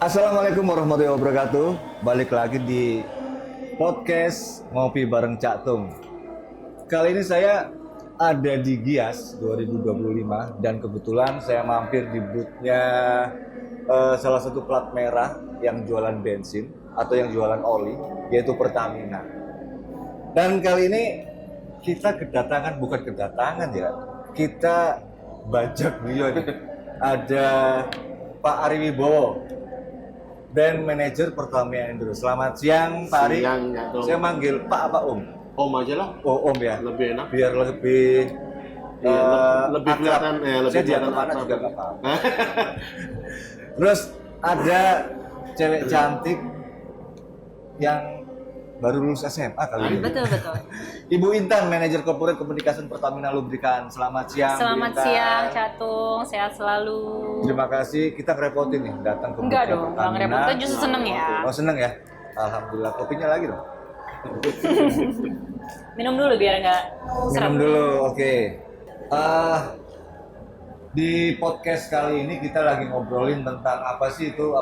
Assalamualaikum warahmatullahi wabarakatuh. Balik lagi di podcast Ngopi Bareng Cak Tung. Kali ini saya ada di Gias 2025 dan kebetulan saya mampir di boothnya salah satu plat merah yang jualan bensin atau yang jualan oli, yaitu Pertamina. Dan kali ini kita bukan kedatangan ya, kita bajak beliau nih. Ada Pak Ari Wibowo, Brand Manager Pertamina Indo. Selamat siang Pak Ari. Siang, ya, Saya manggil Pak apa Om? Om aja lah. Oh Om ya. Lebih enak. Biar lebih lebih kelihatan. Saya Lebih dianggap kelihatan anak akrab. juga nggak apa-apa. Terus ada cewek cantik yang baru lulus SMA kali ini. Betul. Ibu Intan, Manajer Corporate Communication Pertamina Lubrikan. Selamat siang. Selamat Bu Intan. siang, Catung. Sehat selalu. Terima kasih. Kita ngerepotin nih datang ke Enggak boothnya dong, Bang Pertamina. Repot. Kita justru seneng ya. Oh seneng ya. Alhamdulillah. Kopinya lagi dong. Minum dulu biar nggak serap. Minum dulu. Oke. Di podcast kali ini kita lagi ngobrolin tentang apa sih itu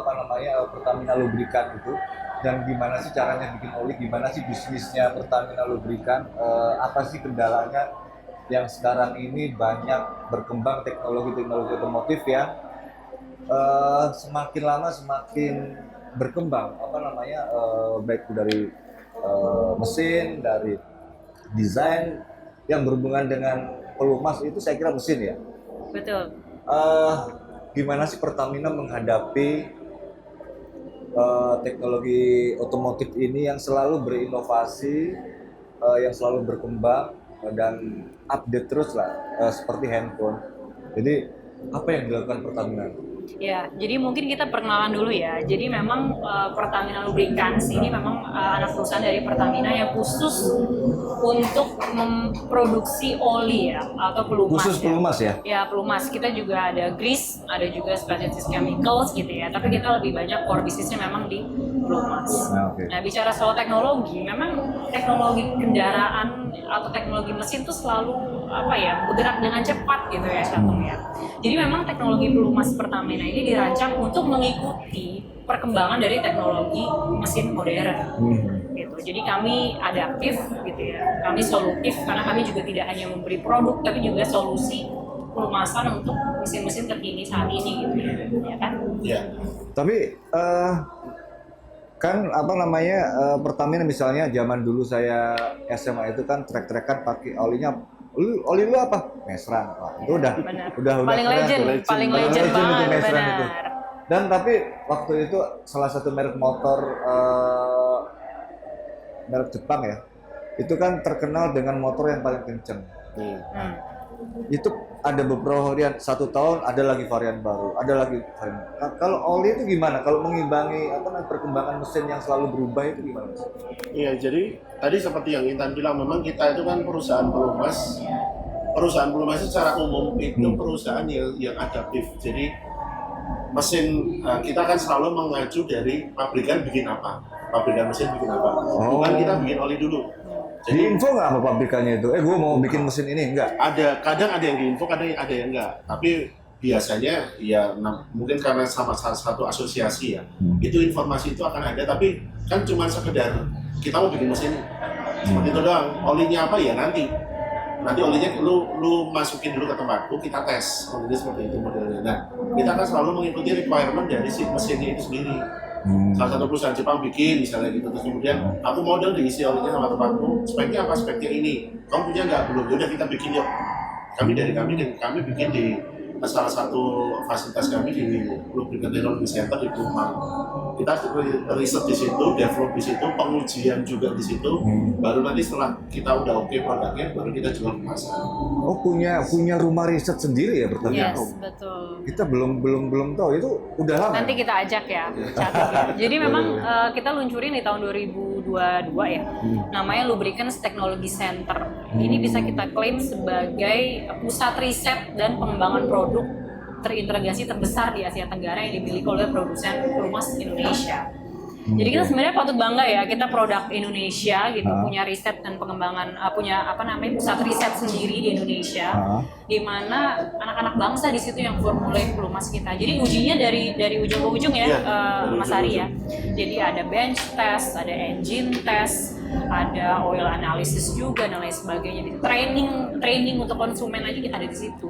Pertamina Lubrikan itu, dan gimana sih caranya bikin oli, gimana sih bisnisnya Pertamina Lubrikan, apa sih kendalanya yang sekarang ini banyak berkembang teknologi otomotif yang semakin lama semakin berkembang baik itu dari mesin, dari desain yang berhubungan dengan pelumas itu saya kira mesin ya. Betul. Gimana sih Pertamina menghadapi teknologi otomotif ini yang selalu berinovasi, yang selalu berkembang dan update terus lah, seperti handphone. Jadi apa yang dilakukan Pertamina? Ya, jadi mungkin kita perkenalan dulu ya. Jadi memang Pertamina Lubricants ini memang anak perusahaan dari Pertamina yang khusus untuk memproduksi oli ya, atau pelumas. Khusus pelumas ya? Ya, pelumas. Kita juga ada grease, ada juga specialty chemicals gitu ya. Tapi kita lebih banyak core bisnisnya memang di pelumas. Nah, bicara soal teknologi, memang teknologi kendaraan atau teknologi mesin itu selalu bergerak dengan cepat gitu ya, Catung ya. Jadi memang teknologi pelumas Pertamina ini dirancang untuk mengikuti perkembangan dari teknologi mesin modern. Gitu. Jadi kami adaptif gitu ya. Kami solutif karena kami juga tidak hanya memberi produk tapi juga solusi pelumasan untuk mesin-mesin terkini saat ini gitu ya kan? Iya. Tapi Pertamina misalnya zaman dulu saya SMA itu kan trek-trekan pakai olinya. Oli lu apa? Mesran. Wah, itu udah paling keren legend, tuh. paling legend itu banget, Mesran benar. itu. Dan tapi waktu itu salah satu merek motor merek Jepang ya, itu kan terkenal dengan motor yang paling kenceng. Itu ada beberapa varian, 1 tahun ada lagi varian baru, ada lagi varian. Kalau oli itu gimana? Kalau mengimbangi perkembangan mesin yang selalu berubah itu gimana? Iya, jadi tadi seperti yang Intan bilang, memang kita itu kan perusahaan pelumas. Perusahaan pelumas secara umum itu perusahaan yang adaptif. Jadi mesin kita kan selalu mengacu dari pabrikan bikin apa, pabrikan mesin bikin apa. Bukan kita bikin oli dulu. Jadi info nggak apa pabrikannya itu? Gue mau bikin mesin ini, enggak? Kadang ada yang diinfo, kadang ada yang enggak. Tapi biasanya ya mungkin karena sama satu asosiasi ya, itu informasi itu akan ada. Tapi kan cuma sekedar kita mau bikin mesin seperti itu doang. Olinya apa ya nanti olinya lu masukin dulu ke tempatku, kita tes olinya seperti itu modelnya. Nah, kita akan selalu mengikuti requirement dari si mesinnya itu sendiri. Salah satu perusahaan Jepang bikin misalnya gitu, terus kemudian aku model diisi olinya sama tempatku, speknya apa, speknya ini, kamu punya nggak? Belum, udah kita bikin yuk. Kami bikin di salah satu fasilitas kami di Lubrikan Technology Center di Kumang. Kita riset di situ, develop di situ, pengujian juga di situ. Baru nanti setelah kita udah oke produknya, baru kita jual ke pasar. Oh punya rumah riset sendiri ya Pertamina? Yes, betul. Kita belum tahu, itu udah lama. Nanti kita ajak ya, catat ya. Jadi memang kita luncurin di tahun 2022 ya. Namanya Lubricants Technology Center. Ini bisa kita klaim sebagai pusat riset dan pengembangan produk terintegrasi terbesar di Asia Tenggara yang dimiliki oleh produsen pelumas Indonesia. Jadi kita sebenarnya patut bangga ya, kita produk Indonesia gitu, Ah. punya riset dan pengembangan, punya apa namanya pusat riset sendiri di Indonesia, Ah. di mana anak-anak bangsa di situ yang formulai pelumas kita. Jadi ujinya dari ujung ke ujung ya, Iya, dari Mas ujung ke Ari ya. Jadi ada bench test, ada engine test, ada oil analysis juga dan lain sebagainya. Jadi training untuk konsumen aja kita ada di situ.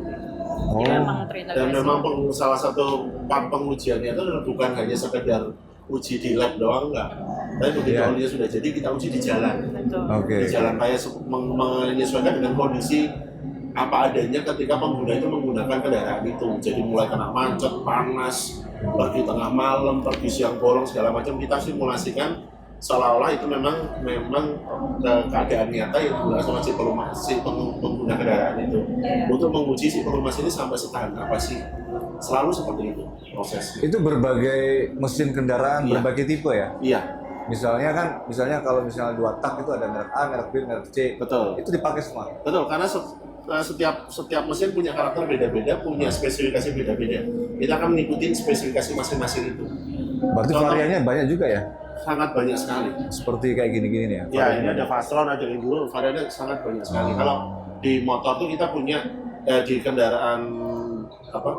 Jadi memang terintegrasi. Dan memang salah satu part pengujiannya itu bukan hanya sekedar uji di lab doang, enggak. Tapi begitu Iya. olinya sudah jadi, kita uji di jalan. Betul. Oke. Di jalan raya menyesuaikan dengan kondisi apa adanya ketika pengguna itu menggunakan kendaraan itu. Jadi mulai kena macet, panas, pergi tengah malam, pergi siang bolong segala macam, kita simulasikan seolah-olah itu memang keadaan nyata yang digunakan sama si pengguna kendaraan itu. Iya. Untuk menguji si pelumas ini sampai setahan apa sih? Selalu seperti itu prosesnya. Itu berbagai mesin kendaraan, Iya. berbagai tipe ya. Iya, Misalnya kalau misalnya 2 tak itu ada merek A, merek B, merek C. betul. Itu dipakai semua. Betul, karena setiap mesin punya karakter beda-beda, punya spesifikasi beda-beda. Kita akan mengikuti spesifikasi masing-masing itu. Berarti Contoh- variannya banyak juga ya. Sangat banyak sekali. Seperti kayak gini-gini nih ya. Ya, ini ada Fastron, ada Enduro, variannya sangat banyak sekali. Kalau di motor tuh kita punya di kendaraan apa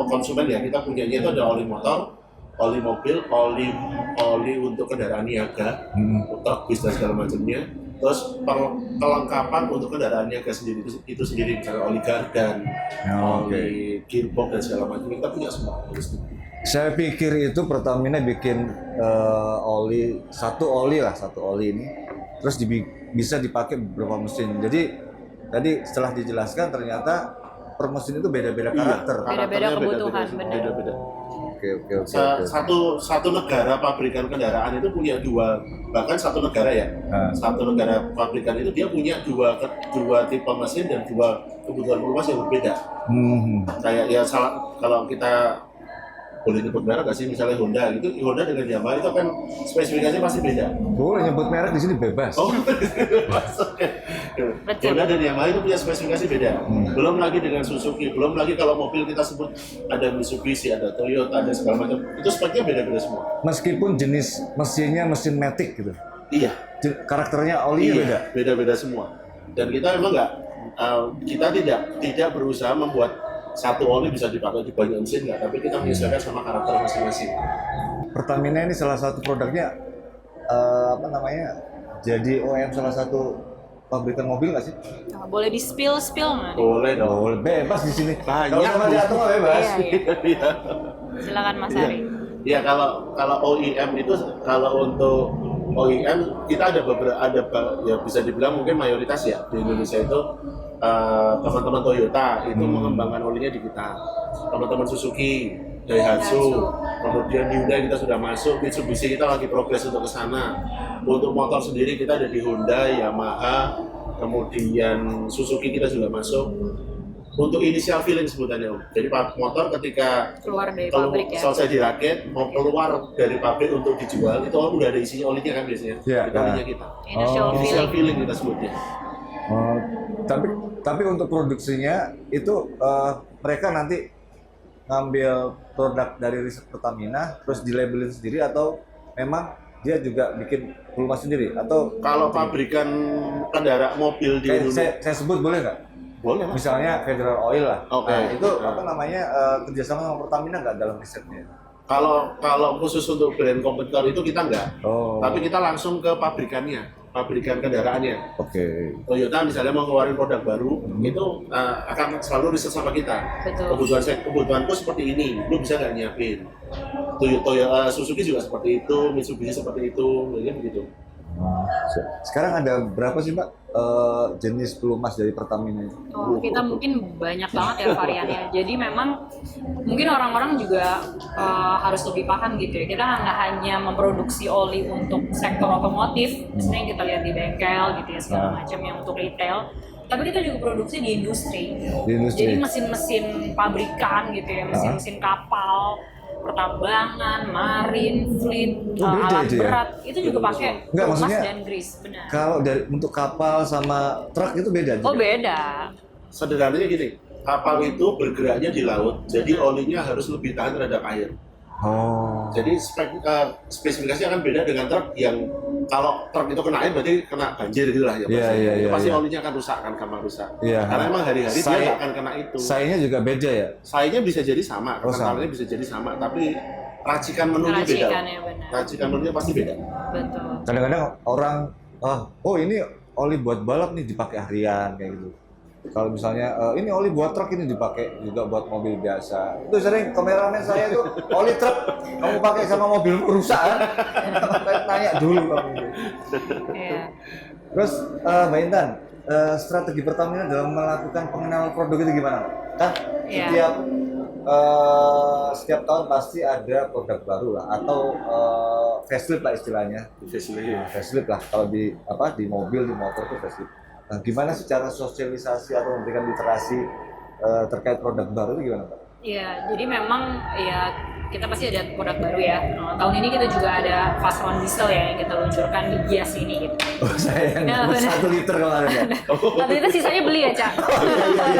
konsumen ya, kita punyanya itu ada oli motor, oli mobil, oli untuk kendaraan niaga, truk bis dan segala macamnya. Terus kelengkapan untuk kendaraan niaga sendiri itu sendiri, misalnya oli gardan, Oh, oke. oli gearbox dan segala macam, kita punya semua. Saya pikir itu Pertamina bikin satu oli ini, terus bisa dipakai beberapa mesin. Jadi tadi setelah dijelaskan ternyata per mesin itu beda-beda karakter. Beda-beda kebutuhan, benar. Beda-beda. Oke. Satu negara pabrikan kendaraan itu punya bahkan satu negara ya, satu negara pabrikan itu dia punya dua tipe mesin dan dua kebutuhan pelumas yang berbeda. Kayak ya kalau kita boleh nyebut merek nggak sih, misalnya Honda gitu, Honda dengan Yamaha itu kan spesifikasinya pasti beda. Boleh nyebut merek di sini bebas. Oh, Honda dan Yamaha itu punya spesifikasi beda. Belum lagi dengan Suzuki, belum lagi kalau mobil kita sebut ada Mitsubishi, ada Toyota, ada segala macam. Itu speknya beda-beda semua. Meskipun jenis mesinnya mesin matic gitu. Iya, Karakternya olinya beda. beda-beda semua. Dan kita memang kita tidak berusaha membuat satu oli bisa dipakai di banyak mesin nggak, tapi kita menyesuaikan sama karakter masing-masing. Pertamina ini salah satu produknya jadi OEM salah satu pabrikan mobil nggak sih? Nah, boleh di spill nggak? Boleh dong. Boleh, bebas di sini. Banyak, Kalau sama Bu. jatuh nggak bebas. Iya. Silakan Mas Iya. Ari. Ya kalau OEM itu, kalau untuk OEM kita ada ya bisa dibilang mungkin mayoritas ya di Indonesia itu teman-teman Toyota itu mengembangkan olinya di kita, teman-teman Suzuki, Daihatsu, kemudian Hyundai kita sudah masuk, Mitsubishi kita lagi progres untuk ke sana. Untuk motor sendiri kita ada di Honda, Yamaha, kemudian Suzuki kita sudah masuk. Untuk initial filling sebutannya, Om. Jadi motor ketika Keluar dari pabrik ya. selesai dirakit, mau keluar dari pabrik untuk dijual, itu udah ada isinya olinya kan biasanya. Iya, Itu olinya kita. Initial Initial filling. filling kita sebutnya. Oh, tapi untuk produksinya itu mereka nanti ngambil produk dari riset Pertamina terus dilabelin sendiri atau memang dia juga bikin pelumas sendiri atau Kalau pabrikan kendaraan mobil di kayak Indonesia, saya sebut boleh nggak? boleh Mas. Misalnya Federal Oil lah. Oke. Nah, itu kerjasama sama Pertamina nggak dalam risetnya? Kalau khusus untuk brand kompetitor itu kita enggak. Oh. Tapi kita langsung ke pabrikannya, pabrikan kendaraannya. Oke. Toyota misalnya mau ngeluarin produk baru, itu akan selalu riset sama kita. Betul. Kebutuhanku seperti ini, lu bisa nggak nyiapin? Toyota, Suzuki juga seperti itu, Mitsubishi seperti itu, ya begitu. Sekarang ada berapa sih Mbak jenis pelumas dari Pertamina itu? Oh, kita mungkin banyak banget ya variannya. Jadi memang mungkin orang-orang juga harus lebih paham gitu ya. Kita nggak hanya memproduksi oli untuk sektor otomotif, misalnya yang kita lihat di bengkel gitu ya segala macam yang untuk retail. Tapi kita juga produksi di industri. Jadi mesin-mesin pabrikan gitu ya, mesin-mesin kapal, pertambangan, marin, fleet, alat itu ya? berat itu juga pakai Enggak, pelumas maksudnya dan grease, benar. Kalau untuk kapal sama truk itu beda juga? Oh beda. Sederhananya gini, kapal itu bergeraknya di laut, jadi olinya harus lebih tahan terhadap air. Oh. Jadi spesifikasi akan beda dengan truk yang kalau truk itu kena air berarti kena banjir gitu lah ya. Iya, Pasti iya. olinya akan rusak kan, gampang rusak. Iya. Karena emang hari-hari dia nggak akan kena itu. Sayanya juga beda ya? Sayanya bisa jadi sama, Oh, sama. kentalnya bisa jadi sama, tapi racikan menunya beda. Racikannya benar. Racikan menunya pasti beda. Betul. Kadang-kadang orang, oh ini oli buat balap nih dipakai harian kayak gitu. Kalau misalnya ini oli buat truk ini dipakai juga buat mobil biasa. Itu sering kameramen saya tuh oli truk kamu pakai sama mobil rusak kan? Tanya dulu kamu. Iya. Terus Mbak Intan, strategi Pertamina dalam melakukan pengenalan produk itu gimana? Kan Iya. setiap tahun pasti ada produk baru lah atau facelift lah istilahnya. Facelift lah kalau di mobil, di motor itu facelift. Nah, gimana sih cara sosialisasi atau memberikan literasi terkait produk baru itu gimana Pak? Iya, jadi memang ya kita pasti ada produk baru ya. Tahun ini kita juga ada Fastron Diesel ya yang kita luncurkan di Gias ini gitu. Oh saya yang Ya, dapat benar. 1 liter kemarin ya. Tapi itu sisanya beli ya, Cak.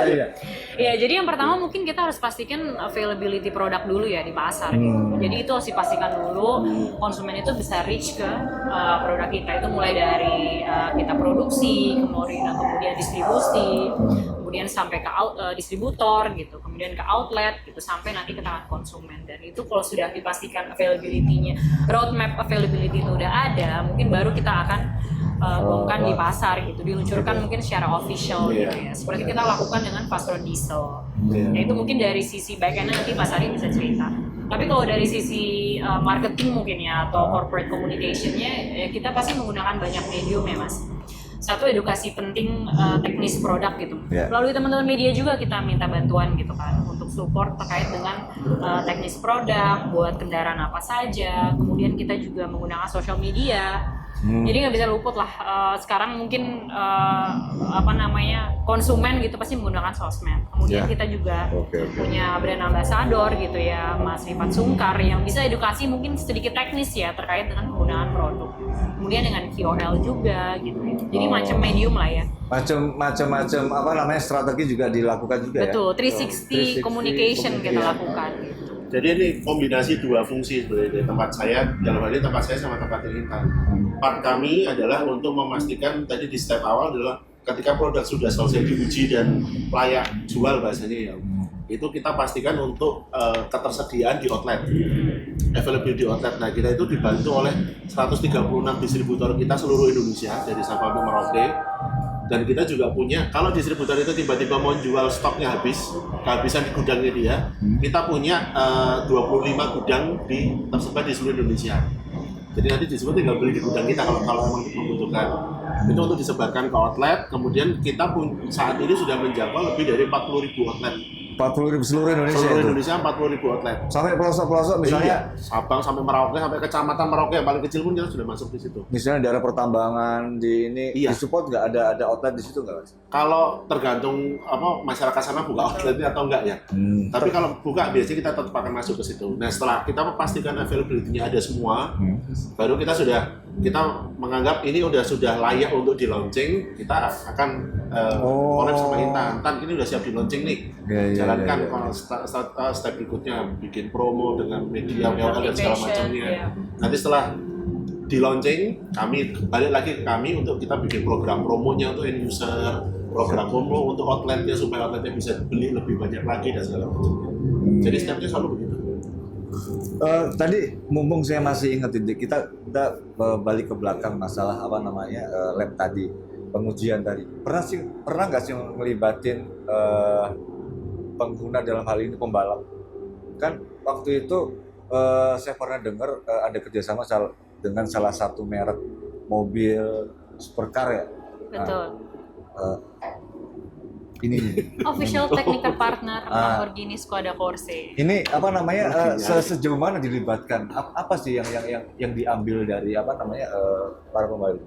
Iya. Ya, jadi yang pertama mungkin kita harus pastikan availability produk dulu ya di pasar gitu. Jadi itu harus dipastikan dulu konsumen itu bisa reach ke produk kita. Itu mulai dari kita produksi, kemudian distribusi, kemudian sampai ke distributor gitu, kemudian ke outlet gitu, sampai nanti ke tangan konsumen. Dan itu kalau sudah dipastikan availability-nya, roadmap availability itu udah ada, mungkin baru kita akan umumkan di pasar gitu, diluncurkan mungkin secara official gitu ya. Seperti kita lakukan dengan Fastron Diesel. Ya itu mungkin dari sisi back end nanti Mas Ari bisa cerita. Tapi kalau dari sisi marketing mungkin ya atau corporate communication-nya ya kita pasti menggunakan banyak medium ya Mas. Satu, edukasi penting teknis produk gitu. Melalui teman-teman media juga kita minta bantuan gitu kan untuk support terkait dengan teknis produk, buat kendaraan apa saja. Kemudian kita juga menggunakan social media. Jadi nggak bisa luput lah. Sekarang mungkin konsumen gitu pasti menggunakan sosmed. Kemudian kita juga punya brand ambassador gitu ya, Mas Rifat Sungkar yang bisa edukasi mungkin sedikit teknis ya terkait dengan penggunaan produk. Kemudian dengan KOL juga gitu. Jadi macam medium lah ya. Macam strategi juga dilakukan juga. Betul, ya. 360 communication kita lakukan. Gitu. Jadi ini kombinasi dua fungsi sebenarnya di tempat saya, dalam hal ini tempat saya sama tempat Intan. Part kami adalah untuk memastikan tadi di step awal adalah ketika produk sudah selesai diuji dan layak jual bahasanya ya, itu kita pastikan untuk ketersediaan di outlet, availability di outlet. Nah kita itu dibantu oleh 136 distributor kita seluruh Indonesia dari Sabang sampai Merauke. Dan kita juga punya, kalau distributor itu tiba-tiba mau jual stoknya habis, kehabisan di gudangnya dia, kita punya 25 gudang tersebar di seluruh Indonesia. Jadi nanti distributor tinggal beli di gudang kita kalau memang membutuhkan. Itu untuk disebarkan ke outlet, kemudian kita pun saat ini sudah menjangkau lebih dari 40.000 outlet. 40.000 seluruh Indonesia. Seluruh itu. Indonesia 40.000 outlet. Sampai pelosok-pelosok misalnya. Iya, Sabang sampai Merauke, sampai kecamatan Merauke yang paling kecil pun kita sudah masuk di situ. Misalnya daerah pertambangan di ini Iya. di support nggak ada outlet di situ nggak Mas? Kalau tergantung masyarakat sana buka outletnya atau enggak ya. Tapi kalau buka biasanya kita tetap akan masuk ke situ. Nah setelah kita memastikan availability-nya ada semua, baru kita menganggap ini sudah layak untuk di launching. Kita akan collab sama Intan. Intan ini udah siap di launching nih. Jalankan step berikutnya, bikin promo dengan media dan segala macamnya. Nanti setelah di launching, kami balik lagi ke kami untuk kita bikin program promonya untuk end user, program promo untuk outletnya supaya outletnya bisa beli lebih banyak lagi dan segala macamnya. Jadi stepnya selalu begitu. Tadi mumpung saya masih ingat kita balik ke belakang masalah lab tadi, pengujian tadi. Pernah nggak sih ngelibatin pengguna dalam hal ini pembalap? Kan waktu itu saya pernah dengar ada kerjasama dengan salah satu merek mobil supercar ya. Betul. Ini Official technical partner Lamborghini Skoda Corse. ini sejauh mana dilibatkan? Apa sih yang diambil dari para pembalap?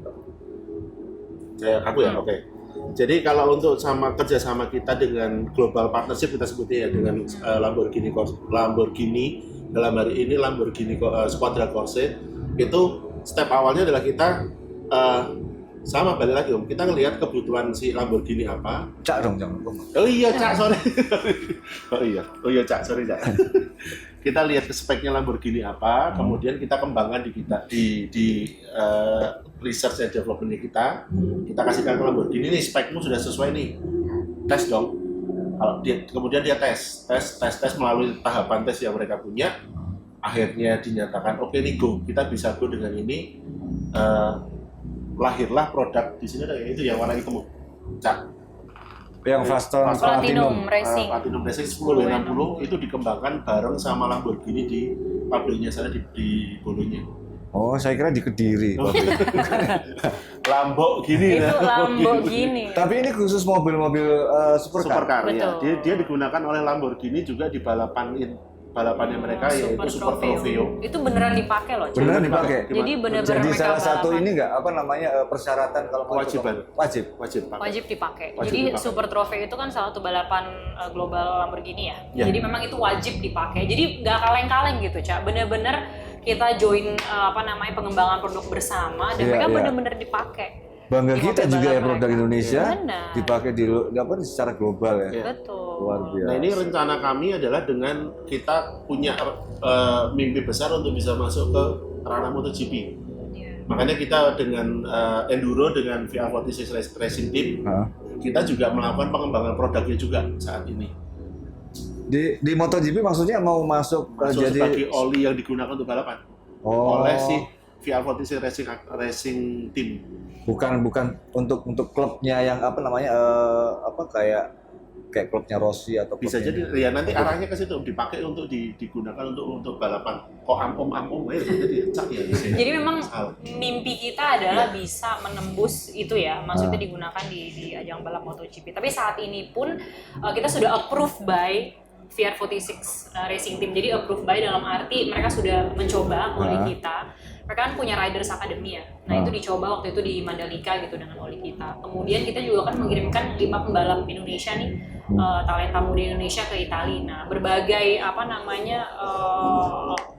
Aku ya, oke. Jadi kalau untuk kerjasama kita dengan global partnership kita sebutnya ya dengan Lamborghini dalam hari ini Lamborghini Squadra Corse, itu step awalnya adalah kita sama balik lagi Om, kita ngelihat kebutuhan si Lamborghini apa. Cak dong jangan. Oh iya Cak, sorry. Oh iya Cak, sorry Cak. kita lihat ke speknya Lamborghini apa, kemudian kita kembangkan di research and development kita kasihkan ke Lamborghini, nih spekmu sudah sesuai nih, tes dong. Kalau kemudian dia tes melalui tahapan tes yang mereka punya, akhirnya dinyatakan oke nih go, kita bisa go dengan ini. Lahirlah produk di sini ada itu yang warna hitam, Cak. Yang Faston Platinum Racing. Platinum Racing 10W60 itu dikembangkan bareng sama Lamborghini di pabriknya sana di Bologna. Oh, saya kira di Kediri. Lamborghini. Itu Lamborghini. Tapi ini khusus mobil-mobil supercar. Ya. Betul. Dia digunakan oleh Lamborghini juga di balapannya mereka yaitu Super Trofeo. Itu beneran dipakai loh. Cak. Beneran dipakai. Jadi bener-bener Jadi mereka salah satu balapan. ini enggak apa namanya persyaratan kalau mau Kewajiban. wajib. Pakai. Wajib dipakai. Wajib Jadi dipakai. Super Trofeo itu kan salah satu balapan global Lamborghini ya. Ya. Jadi memang itu wajib dipakai. Jadi nggak kaleng-kaleng gitu, Cak. Bener-bener kita join pengembangan produk bersama dan Iya, mereka iya. bener-bener dipakai. Bangga Di kita mobil juga ya balap produk mereka. Indonesia Benar. dipakai secara global ya. Iya. Betul. Luar biasa. Nah ini rencana kami adalah dengan kita punya mimpi besar untuk bisa masuk ke ranah MotoGP. Iya. Makanya kita dengan Enduro dengan VR46 Racing Team, Hah? kita juga melakukan pengembangan produknya juga saat ini. Di MotoGP maksudnya mau masuk, Masuk jadi sebagai oli yang digunakan untuk balapan oh, oleh si VR46 Racing Team. bukan untuk klubnya yang apa namanya kayak klubnya Rossi atau Bisa klubnya- jadi ya nanti arahnya ke situ dipakai untuk digunakan untuk balapan. Kok am jadi cak ya. Jadi memang Salah. mimpi kita adalah Iya. bisa menembus itu ya, maksudnya digunakan di ajang balap MotoGP. Tapi saat ini pun kita sudah approved by VR46 Racing Team. Jadi approved by dalam arti mereka sudah mencoba oli kita. Mereka kan punya Riders Academy ya. Nah itu dicoba waktu itu di Mandalika gitu dengan oli kita. Kemudian kita juga kan mengirimkan 5 pembalap Indonesia nih, talenta muda Indonesia ke Italia. Nah berbagai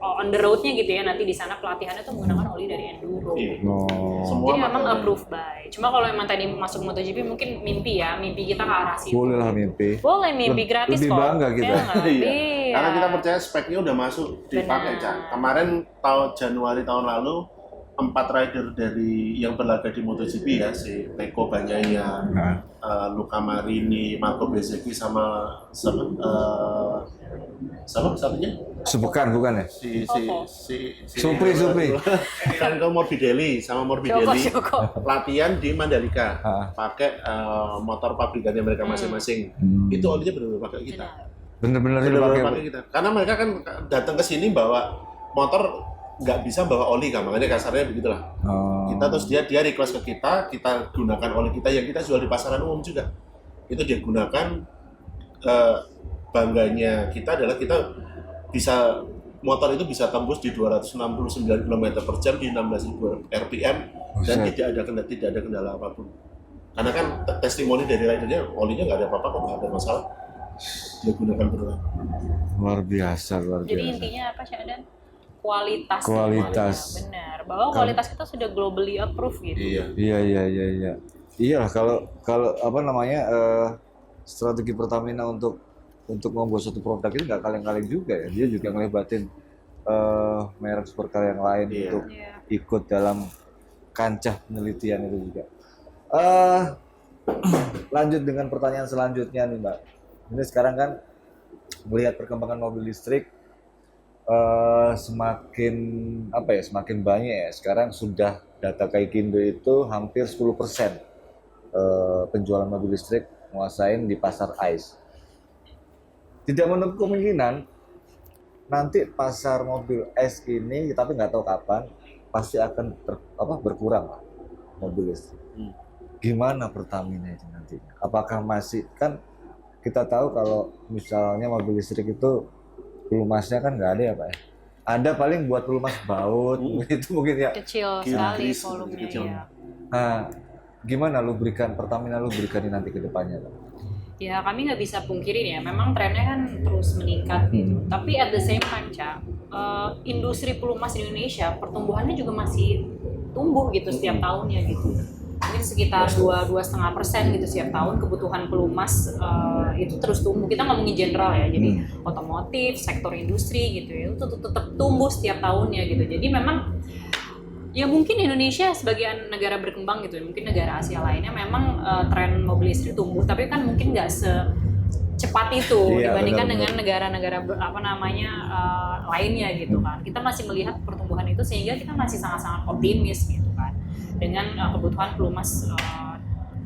on the road-nya gitu ya, nanti di sana pelatihannya tuh menggunakan oli dari Enduro. Iya. Oh. Semua Jadi memang pakai. approved by. Cuma kalau emang tadi masuk MotoGP mungkin mimpi kita ke arah situ. Boleh lah mimpi. Boleh mimpi gratis lebih kok. bangga kita. Ya nggak? Iya. Iya. Karena kita percaya speknya udah masuk dipakai, Benar. Cak. Kemarin Januari tahun lalu 4 rider dari yang berlaga di MotoGP ya, si Pecco Bagnaia, Luca Marini, Marco Bezzecchi sama satunya Bukan ya? si Supri. kan ke Morbidelli Joko. latihan di Mandalika Ah. pakai motor pabrikannya mereka masing-masing. Itu olinya benar-benar pakai kita. Bener-bener Benar-benar dipakai. pakai kita. Karena mereka kan datang ke sini bawa motor nggak bisa bawa oli kan, makanya kasarnya begitulah. Oh. Kita terus dia request ke kita gunakan oli kita yang kita jual di pasaran umum juga. Itu dia gunakan. Bangganya kita adalah kita bisa motor itu bisa tembus di 269 km per jam di 16.000 rpm dan Buset. tidak ada kendala apapun. Karena kan testimoni dari ridernya olinya nggak ada apa-apa kok, nggak ada masalah. Dia gunakan berulang. Luar biasa. Jadi intinya apa sih Adan? Kualitas. Kualitas. Benar. Bahwa kualitas kita sudah globally approved gitu. Iya. Iya. Iya kalau apa namanya strategi Pertamina untuk membuat suatu produk itu nggak kaleng-kaleng juga ya. Dia juga ngelebatin merek supercar yang lain Iya. untuk Iya. ikut dalam kancah penelitian itu juga. Lanjut dengan pertanyaan selanjutnya nih Mbak. Ini sekarang kan melihat perkembangan mobil listrik semakin banyak ya. Sekarang sudah data Gaikindo itu hampir 10% penjualan mobil listrik menguasain di pasar ICE. Tidak menutup kemungkinan nanti pasar mobil ICE ini, tapi nggak tahu kapan, pasti akan berkurang lah mobil listrik. Gimana Pertamina itu nantinya? Apakah masih, kan kita tahu kalau misalnya mobil listrik itu pelumasnya kan nggak ada ya Pak ya? Ada paling buat pelumas baut, itu mungkin ya. Kecil Kecil, sekali kecil, volumenya kecil. ya. Nah, gimana Pertamina lubrikan ini nanti ke depannya Pak? Ya kami nggak bisa pungkirin ya, memang trennya kan terus meningkat gitu. Tapi at the same time, Cak, industri pelumas di Indonesia pertumbuhannya juga masih tumbuh gitu setiap tahunnya gitu. Ini masih sekitar 2,5% gitu setiap tahun kebutuhan pelumas itu terus tumbuh. Kita ngomongin general ya, jadi otomotif, sektor industri gitu ya, itu tetap tumbuh setiap tahunnya gitu. Jadi memang ya mungkin Indonesia sebagai negara berkembang gitu ya, mungkin negara Asia lainnya memang tren mobil listrik tumbuh, tapi kan mungkin nggak secepat itu dibandingkan dengan negara-negara lainnya gitu kan. Kita masih melihat pertumbuhan itu sehingga kita masih sangat-sangat optimis gitu kan dengan kebutuhan pelumas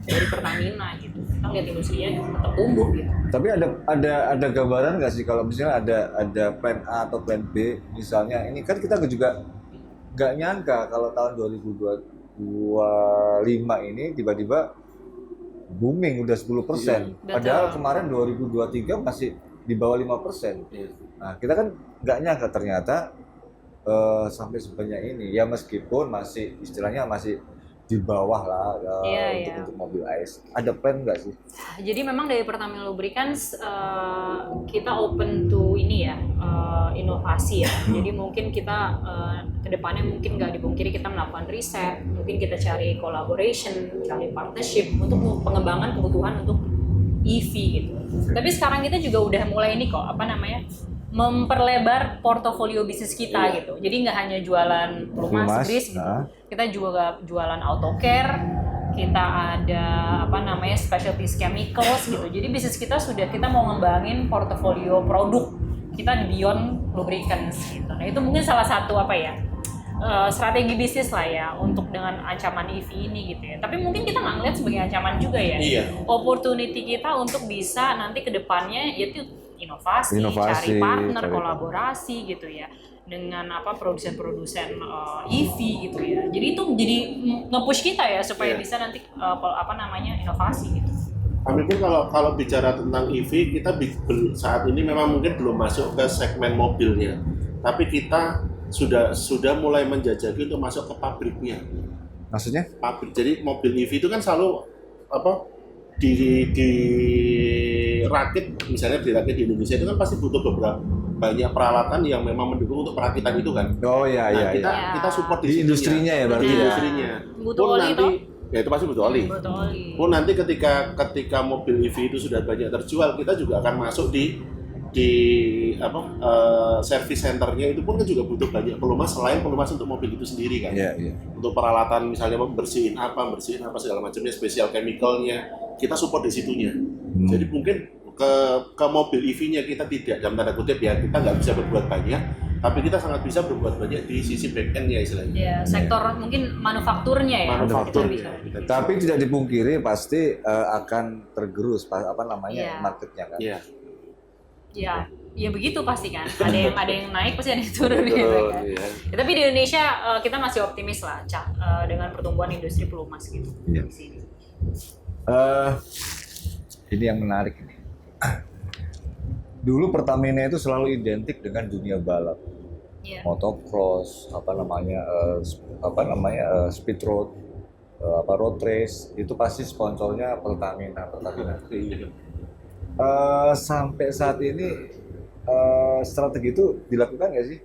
dari Pertamina gitu. Kita lihat industrinya tetap tumbuh gitu. Tapi ada gambaran nggak sih kalau misalnya ada plan A atau plan B misalnya, ini kan kita juga nggak nyangka kalau tahun 2025 ini tiba-tiba booming udah 10%. Padahal kemarin 2023 masih di bawah 5%. Nah, kita kan nggak nyangka ternyata sampai sebanyak ini. Ya meskipun masih istilahnya masih di bawah lah untuk mobil ICE. Ada plan nggak sih? Jadi memang dari Pertamina Lubricants kita open to ini ya, inovasi ya. Jadi mungkin kita kedepannya mungkin nggak dipungkiri kita melakukan riset, mungkin kita cari collaboration, cari partnership untuk pengembangan kebutuhan untuk EV gitu. Tapi sekarang kita juga udah mulai ini kok, memperlebar portofolio bisnis kita gitu. Jadi nggak hanya jualan pelumas gris gitu. Kita juga jualan auto care, kita ada specialty chemicals gitu. Jadi bisnis kita kita mau ngembangin portofolio produk kita di beyond lubricants gitu. Nah, itu mungkin salah satu strategi bisnis lah ya untuk dengan ancaman EV ini gitu ya. Tapi mungkin kita nggak ngeliat sebagai ancaman juga ya. Opportunity kita untuk bisa nanti ke depannya yaitu inovasi, cari partner, kolaborasi gitu ya dengan produsen-produsen EV gitu ya. Jadi itu jadi nge-push kita ya supaya bisa nanti inovasi gitu. Kami pun kalau bicara tentang EV, kita saat ini memang mungkin belum masuk ke segmen mobilnya, tapi kita sudah mulai menjajaki untuk masuk ke pabriknya. Maksudnya? Pabrik. Jadi mobil EV itu kan selalu misalnya dirakit di Indonesia itu kan pasti butuh beberapa banyak peralatan yang memang mendukung untuk perakitan itu kan. Oh iya. Kita support di industrinya ya berarti. Di industrinya. Butuh oli itu. Ya itu pasti butuh oli. Pun nanti ketika mobil EV itu sudah banyak terjual, kita juga akan masuk di service centernya itu pun kan juga butuh banyak pelumas selain pelumas untuk mobil itu sendiri kan. Untuk peralatan misalnya bersihin apa segala macamnya, special chemicalnya kita support di situnya. Jadi mungkin ke mobil EV-nya kita tidak dalam tanda kutip ya kita nggak bisa berbuat banyak, tapi kita sangat bisa berbuat banyak di sisi back end-nya istilahnya. Ya, sektor mungkin manufakturnya ya. Tapi tidak dipungkiri pasti akan tergerus marketnya kan. Ya begitu pasti kan. Ada yang naik pasti ada yang turun gitu kan. Ya, tapi di Indonesia kita masih optimis lah dengan pertumbuhan industri pelumas gitu di sini. Ini yang menarik ini. Dulu Pertamina itu selalu identik dengan dunia balap, motocross, speed road, road race, itu pasti sponsornya Pertamina. Sampai saat ini strategi itu dilakukan nggak sih?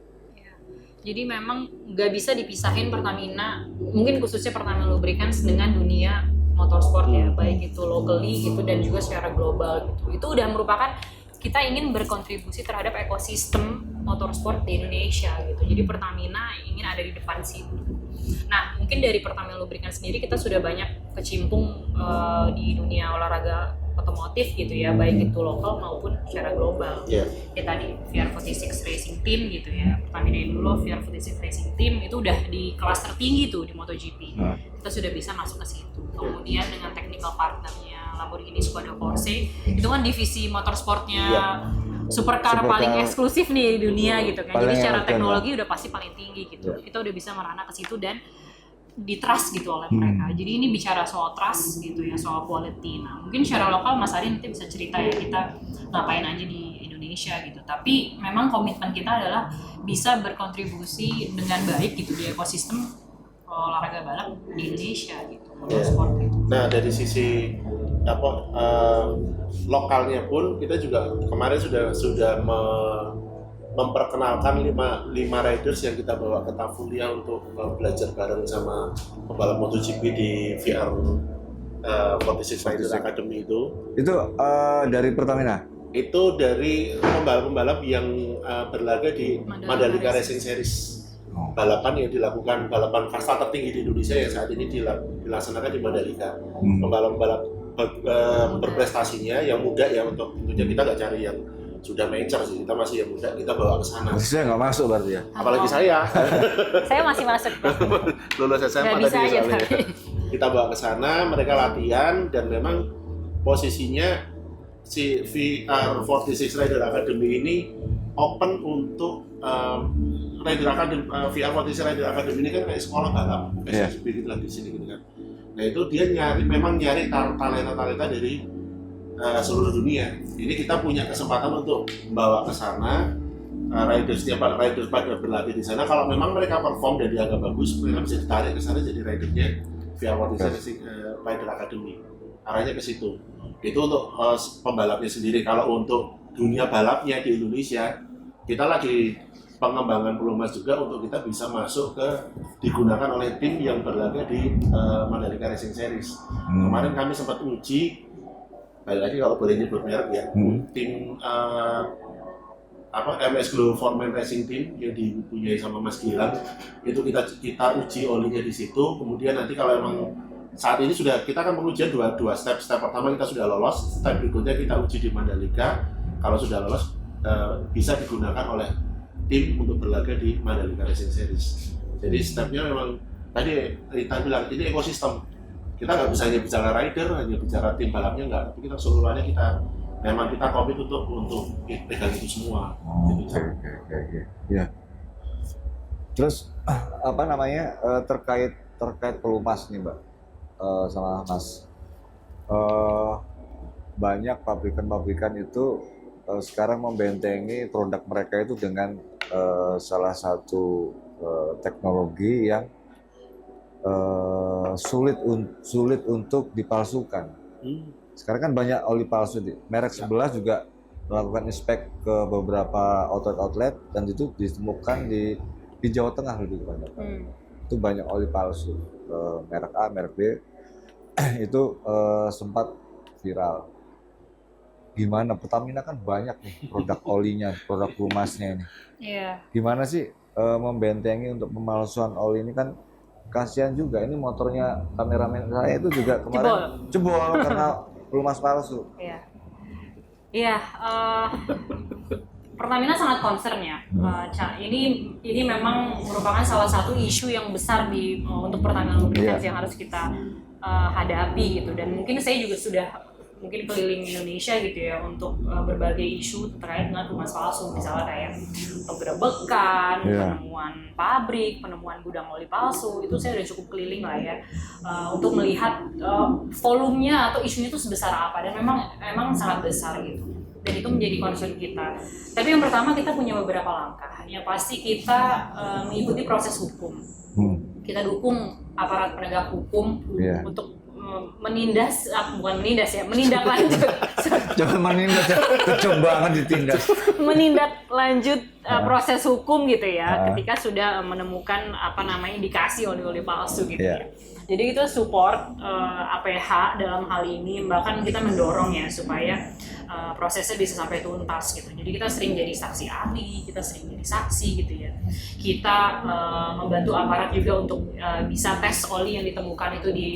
Jadi memang nggak bisa dipisahin Pertamina, mungkin khususnya Pertamina Lubricants dengan dunia motorsport ya, baik itu locally gitu dan juga secara global gitu. Itu udah merupakan kita ingin berkontribusi terhadap ekosistem motorsport di Indonesia gitu. Jadi Pertamina ingin ada di depan situ. Nah, mungkin dari Pertamina Lubricants sendiri kita sudah banyak kecimpung di dunia olahraga otomotif gitu ya, baik itu lokal maupun secara global. Kita di VR46 Racing Team gitu ya, Pertamina dulu VR46 Racing Team itu udah di kelas tertinggi tuh di MotoGP. Kita sudah bisa masuk ke situ. Kemudian dengan technical partnernya Lamborghini Squadra Corse, itu kan divisi motorsportnya supercar paling eksklusif nih di dunia gitu kan. Jadi secara teknologi udah pasti paling tinggi gitu. Kita udah bisa merana ke situ dan di trust gitu oleh mereka. Jadi ini bicara soal trust gitu ya, soal quality. Nah, mungkin secara lokal Mas Ari nanti bisa cerita ya kita ngapain aja di Indonesia gitu. Tapi memang komitmen kita adalah bisa berkontribusi dengan baik gitu di ekosistem olahraga balap di Indonesia gitu, motorsport gitu. Nah, dari sisi lokalnya pun kita juga kemarin sudah memperkenalkan 5 riders yang kita bawa ke Tafulia untuk belajar bareng sama pembalap MotoGP di VR 46 Riders Academy itu. Itu dari Pertamina? Itu dari pembalap-pembalap yang berlaga di Mandalika Racing Series. Balapan yang dilakukan, balapan kasta tertinggi di Indonesia yang saat ini dilaksanakan di Mandalika. Pembalap-pembalap berprestasinya yang muda ya, untuk tentunya kita nggak cari yang sudah major sih, kita masih yang muda, kita bawa ke sana. Saya nggak masuk berarti ya? Apalagi saya. Saya masih masuk. Lulus SMA Nggak bisa tadi aja, soalnya. tapi. Kita bawa ke sana, mereka latihan, dan memang posisinya si VR46 Rider Academy ini open untuk Rider Academy. VR46 Rider Academy ini kan kayak sekolah balap, SSB gitu lah di sini gitu kan. Nah itu dia memang nyari talenta-talenta dari seluruh dunia. Ini kita punya kesempatan untuk membawa ke sana riders pada berlatih di sana. Kalau memang mereka perform dan dianggap bagus, mereka bisa ditarik ke sana jadi ridernya VR46 Rider Academy. Arahnya ke situ. Itu untuk pembalapnya sendiri. Kalau untuk dunia balapnya di Indonesia, kita lagi pengembangan pelumas juga untuk kita bisa masuk digunakan oleh tim yang berlaga di Mandalika Racing Series. Kemarin kami sempat uji, balik lagi kalau boleh nyebut merek ya, tim MS Glow Foreman Racing Team yang dipunyai sama Mas Gilang. Itu kita uji olinya di situ. Kemudian nanti kalau emang saat ini sudah, kita akan pengujian dua step. Step pertama kita sudah lolos, step berikutnya kita uji di Mandalika. Kalau sudah lolos bisa digunakan oleh tim untuk berlaga di Mandalika Racing Series. Jadi stepnya memang tadi Rita bilang ini ekosistem. Kita nggak bisa hanya bicara rider, hanya bicara tim balapnya nggak, tapi kita keseluruhannya memang kita komit untuk pegang itu semua. Oke. Ya. Terus apa namanya terkait pelumas nih Mbak sama Mas, banyak pabrikan itu sekarang membentengi produk mereka itu dengan salah satu teknologi yang sulit untuk dipalsukan. Sekarang kan banyak oli palsu. Merek sebelah juga melakukan inspek ke beberapa outlet dan itu ditemukan di Jawa Tengah lebih banyak. Itu banyak oli palsu, merek A, merek B itu sempat viral. Gimana, Pertamina kan banyak nih produk olinya, produk pelumasnya ini. Gimana sih membentengi untuk pemalsuan oli ini? Kan kasihan juga, ini motornya kameramen saya itu juga kemarin jebol karena pelumas palsu. Iya, Pertamina sangat concern ya, ini memang merupakan salah satu isu yang besar untuk Pertamina Lubricants yang harus kita hadapi gitu. Dan mungkin saya juga sudah keliling Indonesia gitu ya untuk berbagai isu terkait dengan pelumas palsu, misalnya kayak penggerebekan, penemuan pabrik, penemuan gudang oli palsu. Itu saya udah cukup keliling lah ya untuk melihat volumenya atau isunya itu sebesar apa, dan memang sangat besar gitu. Dan itu menjadi concern kita. Tapi yang pertama, kita punya beberapa langkah. Yang pasti kita mengikuti proses hukum. Kita dukung aparat penegak hukum untuk menindaklanjut. Jangan menindas ya, kecom banget ditindas. Menindaklanjut proses hukum gitu ya, ketika sudah menemukan indikasi oli-oli palsu gitu ya. Jadi kita support APH dalam hal ini, bahkan kita mendorong ya supaya prosesnya bisa sampai tuntas gitu. Jadi kita sering jadi saksi ahli, kita sering jadi saksi gitu ya. Kita membantu aparat juga untuk bisa tes oli yang ditemukan itu di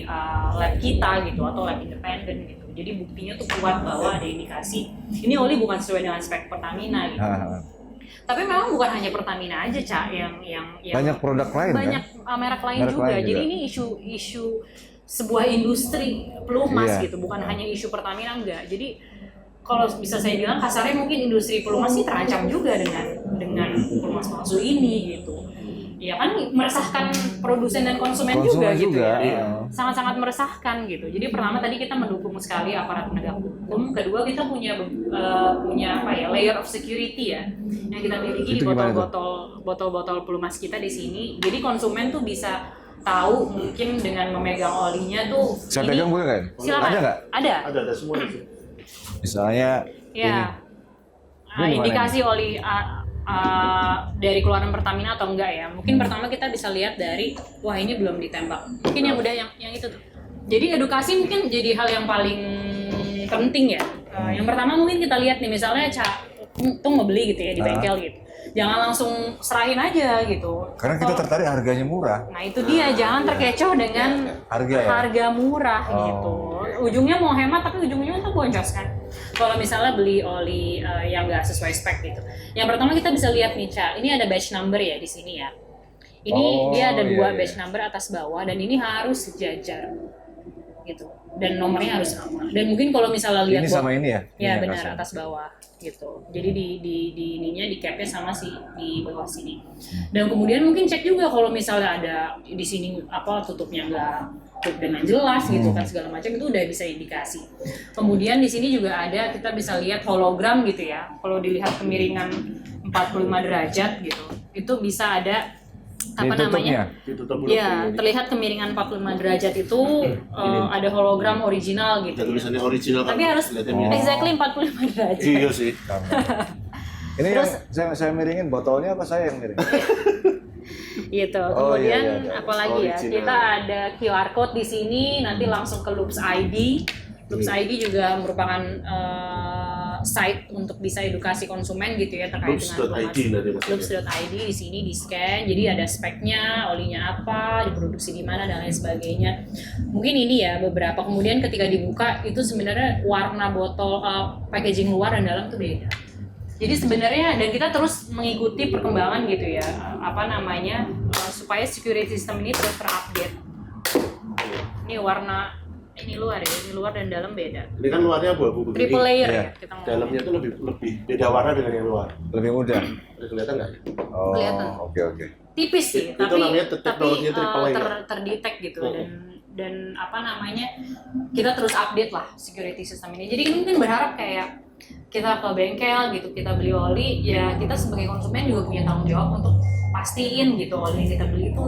lab kita gitu, atau lab independen gitu. Jadi buktinya tuh kuat bahwa ada indikasi ini oli bukan sesuai dengan spek Pertamina gitu. Tapi memang bukan hanya Pertamina aja, Cak, yang banyak produk lain, banyak kan? Merek lain juga. Jadi ini isu sebuah industri pelumas gitu, bukan hanya isu Pertamina, enggak. Jadi kalau bisa saya bilang kasarnya mungkin industri pelumas sih terancam juga dengan pelumas palsu ini gitu. Ya kan meresahkan produsen dan konsumen juga gitu ya. Sangat-sangat meresahkan gitu. Jadi pertama tadi kita mendukung sekali aparat penegak hukum. Kedua, kita punya layer of security ya yang kita miliki di botol-botol pelumas kita di sini. Jadi konsumen tuh bisa tahu mungkin dengan memegang olinya tuh. Saya pegang boleh kan? Silakan. Ada nggak? Ada semua di sini. Misalnya indikasi oli dari keluaran Pertamina atau enggak ya. Mungkin pertama kita bisa lihat dari wah ini belum ditembak. Mungkin yang udah yang itu tuh. Jadi edukasi mungkin jadi hal yang paling penting ya. Yang pertama mungkin kita lihat nih misalnya tuh mau beli gitu ya di bengkel gitu. Jangan langsung serahin aja gitu. Karena kita tertarik harganya murah. Nah itu dia, jangan terkecoh dengan harga murah gitu. Ujungnya mau hemat tapi ujungnya tuh boncos kan. Kalau misalnya beli oli yang nggak sesuai spek gitu. Yang pertama kita bisa lihat nih Ca, ini ada batch number ya di sini ya. Ini dia ada dua batch number atas bawah dan ini harus sejajar gitu. Dan nomornya harus sama. Dan mungkin kalau misalnya lihat ini sama ini ya? Ya benar atas bawah gitu. Jadi di ininya di capnya sama sih di bawah sini. Dan kemudian mungkin cek juga kalau misalnya ada di sini tutupnya nggak tutup dengan jelas gitu kan segala macam itu udah bisa indikasi. Kemudian di sini juga ada kita bisa lihat hologram gitu ya. Kalau dilihat kemiringan 45 derajat gitu. Itu bisa ada ditutup ya terlihat kemiringan 45 derajat itu ada hologram original gitu. Tulisannya original tapi harus exactly 45 derajat. Iya sih. Ini terus, yang saya miringin botolnya apa saya yang miring? Gitu. Kemudian apalagi ya kita ada QR code di sini nanti langsung ke Loops ID. Loops ID juga merupakan site untuk bisa edukasi konsumen gitu ya terkait dengan Loops.id di sini di scan jadi ada speknya, olinya apa, diproduksi di mana dan lain sebagainya. Mungkin ini ya beberapa. Kemudian ketika dibuka itu sebenarnya warna botol packaging luar dan dalam tuh beda. Jadi sebenarnya dan kita terus mengikuti perkembangan gitu ya supaya security system ini terus terupdate. Ini warna ini luar dan dalam beda. Ini kan luarnya abu-abu begini. Triple layer ya kita ngomong. Dalamnya tuh lebih beda warna dengan yang luar. Lebih mudah. Kelihatan nggak? Kelihatan. Oke. Tipis sih, itu namanya teknologinya triple layer. Terdetek gitu dan kita terus update lah security system ini. Jadi mungkin berharap kayak kita ke bengkel gitu, kita beli oli, ya kita sebagai konsumen juga punya tanggung jawab untuk pastiin gitu oli yang kita beli itu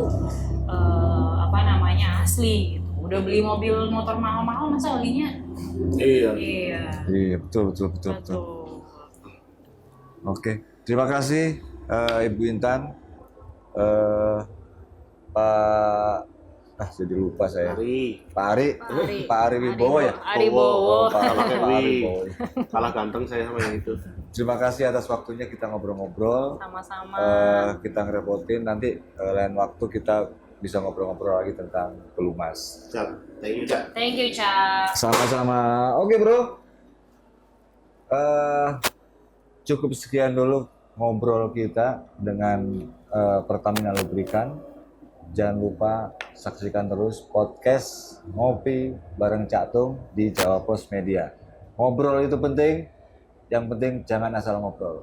asli gitu. Udah beli motor mahal-mahal masa olinya? Iya, betul. Oke, terima kasih Ibu Intan. Pak jadi lupa saya. Pak Ari Wibowo ya? Ari Bowo. Pak Ari Wibowo. Kalah ganteng saya sama yang itu. Terima kasih atas waktunya kita ngobrol-ngobrol. Sama-sama. Kita ngerepotin nanti lain waktu kita bisa ngobrol-ngobrol lagi tentang pelumas. Thank you, Ca. Sama-sama. Oke, Bro. Cukup sekian dulu ngobrol kita dengan Pertamina Lubrikan. Jangan lupa saksikan terus podcast Ngopi bareng Cak Tung di Jawa Pos Media. Ngobrol itu penting, yang penting jangan asal ngobrol.